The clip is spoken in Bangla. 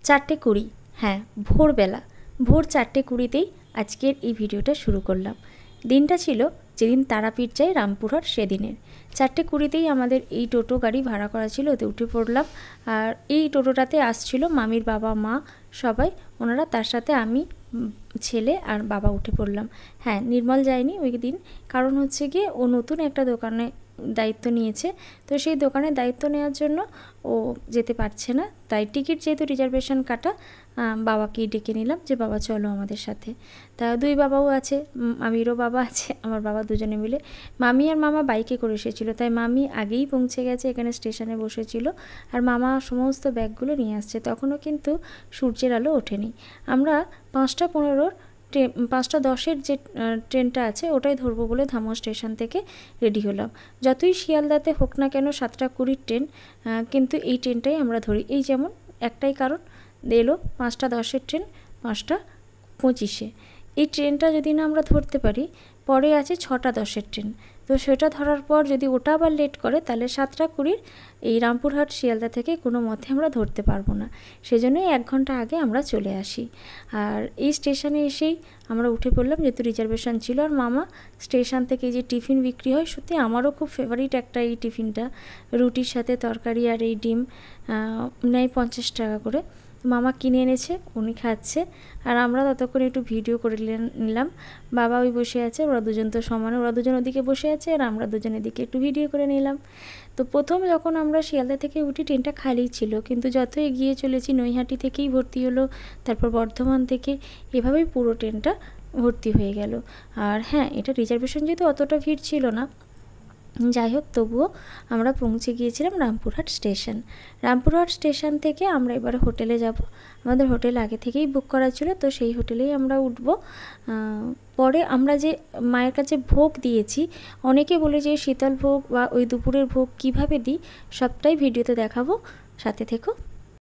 4:20, হ্যাঁ ভোরবেলা, ভোর 4:20তেই আজকের এই ভিডিওটা শুরু করলাম। দিনটা ছিল যেদিন তারাপীঠ যাই রামপুরহাট সেদিনের। 4:20তেই আমাদের এই টোটো গাড়ি ভাড়া করা ছিল, ওতে উঠে পড়লাম। আর এই টোটোটাতে আসছিল মামির বাবা মা সবাই, ওনারা, তার সাথে আমি, ছেলে আর বাবা উঠে পড়লাম। হ্যাঁ, নির্মল যায়নি ওই দিন, কারণ হচ্ছে গিয়ে ও নতুন একটা দোকানে দায়িত্ব নিয়েছে, তো সেই দোকানের দায়িত্ব নেওয়ার জন্য ও যেতে পারছে না। তাই টিকিট যেহেতু রিজার্ভেশন কাটা, বাবাকেই ডেকে নিলাম যে বাবা চলো আমাদের সাথে। তা দুই বাবাও আছে, মামিরও বাবা আছে, আমার বাবা, দুজনে মিলে। মামি আর মামা বাইকে করে এসেছিলো, তাই মামি আগেই পৌঁছে গেছে, এখানে স্টেশনে বসেছিল, আর মামা সমস্ত ব্যাগগুলো নিয়ে আসছে। তখনও কিন্তু সূর্যের আলো ওঠেনি। আমরা 5:15 5:10 যে ট্রেনটা আছে ওটাই ধরবো বলে ধামো স্টেশন থেকে রেডি হলাম। যতই শিয়ালদাতে হোক না কেন 7:20 ট্রেন, কিন্তু এই ট্রেনটাই আমরা ধরি। এই যেমন একটাই কারণ, এলো 5:10 ট্রেন 5:25। এই ট্রেনটা যদি না আমরা ধরতে পারি, পরে আছে 6:10 ট্রেন, তো সেটা ধরার পর যদি ওটা আবার লেট করে, তাহলে 7:20 এই রামপুরহাট শিয়ালদা থেকে কোনো মতে আমরা ধরতে পারবো না। সেজন্যই 1 ঘন্টা আগে আমরা চলে আসি। আর এই স্টেশনে এসেই আমরা উঠে পড়লাম, যেহেতু রিজার্ভেশন ছিল। আর মামা স্টেশন থেকে যে টিফিন বিক্রি হয়, সত্যি আমারও খুব ফেভারিট একটা এই টিফিনটা, রুটির সাথে তরকারি আর এই ডিম, নেয় 50 টাকা করে। মামা কিনে এনেছে, উনি খাচ্ছে, আর আমরা ততক্ষণ একটু ভিডিও করে নিলাম। বাবা ওই বসে আছে, ওরা দুজন তো সমানে, ওরা দুজন ওদিকে বসে আছে আর আমরা দুজন এদিকে একটু ভিডিও করে নিলাম। তো প্রথম যখন আমরা শিয়ালদা থেকে উঠি ট্রেনটা খালিই ছিল, কিন্তু যত এগিয়ে চলেছি নৈহাটি থেকেই ভর্তি হলো, তারপর বর্ধমান থেকে, এভাবেই পুরো ট্রেনটা ভর্তি হয়ে গেল। আর হ্যাঁ, এটা রিজার্ভেশন যেহেতু অতটা ভিড় ছিল না, যাই হোক তবুও আমরা পৌঁছে গিয়েছিলাম রামপুরহাট স্টেশন। রামপুরহাট স্টেশন থেকে আমরা এবারে হোটেলে যাব। আমাদের হোটেল আগে থেকেই বুক করা ছিল, তো সেই হোটেলেই আমরা উঠব। পরে আমরা যে মায়ের কাছে ভোগ দিয়েছি, অনেকে বলে যে শীতল ভোগ বা ওই দুপুরের ভোগ কিভাবে দিই, সবটাই ভিডিওতে দেখাবো, সাথে থেকো।